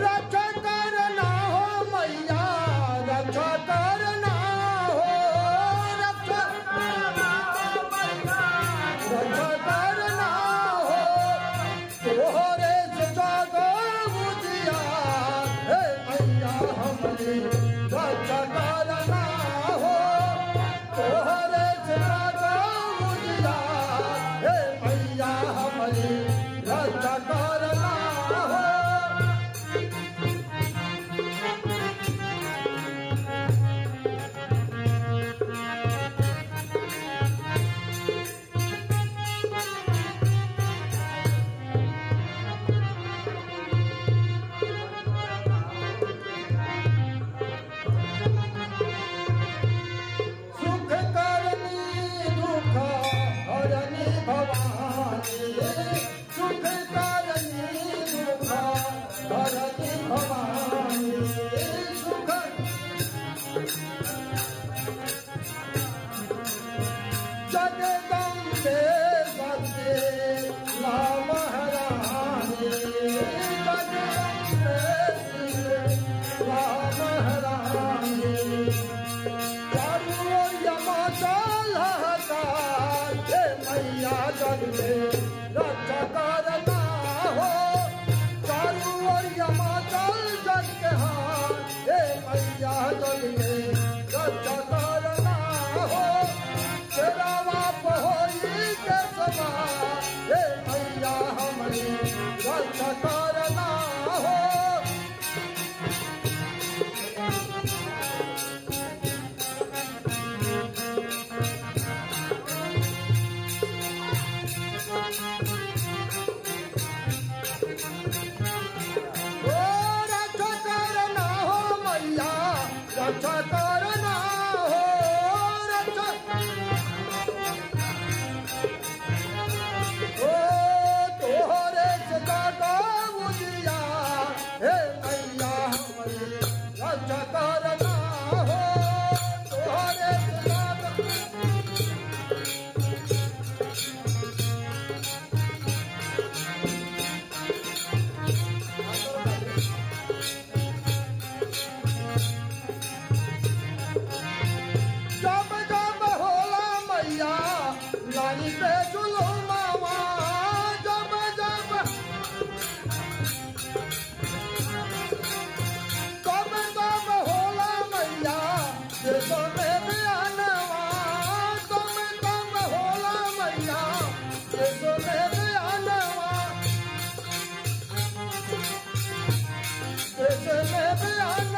रक्षा करना हो मैया रक्षा करना हो रक्षा करना हो तोहरे से जागो बुझिया हे मैया हमारी रक्षा करना हो तोहरे से जागो बुझिया हे मैया हमारी रक्षा करना हो सुख करनी दुख हरनी भवानी सुख करनी दुख हरनी भवानी सुख जगदम्बे सत्य ला महारानी जगदम्बे ला महारानी मैया जग में रक्षा करना हो चारू ओर यमाचल जग के हाथ हे मैया जग में रक्षा करना हो तेरा बाप होई के समा हे मैया हमारी रक्षा करना हो रक्षा करना हो रक्षा ओ तोहरे से जागो बुझिया हे मैया हमारी रक्षा करना हो तोहरे से जागो लाली पे चुलो मामा जब जब कब कब होला मैया देशों में बयानवा कब कब होला मैया देशों में बयानवा देश में बयान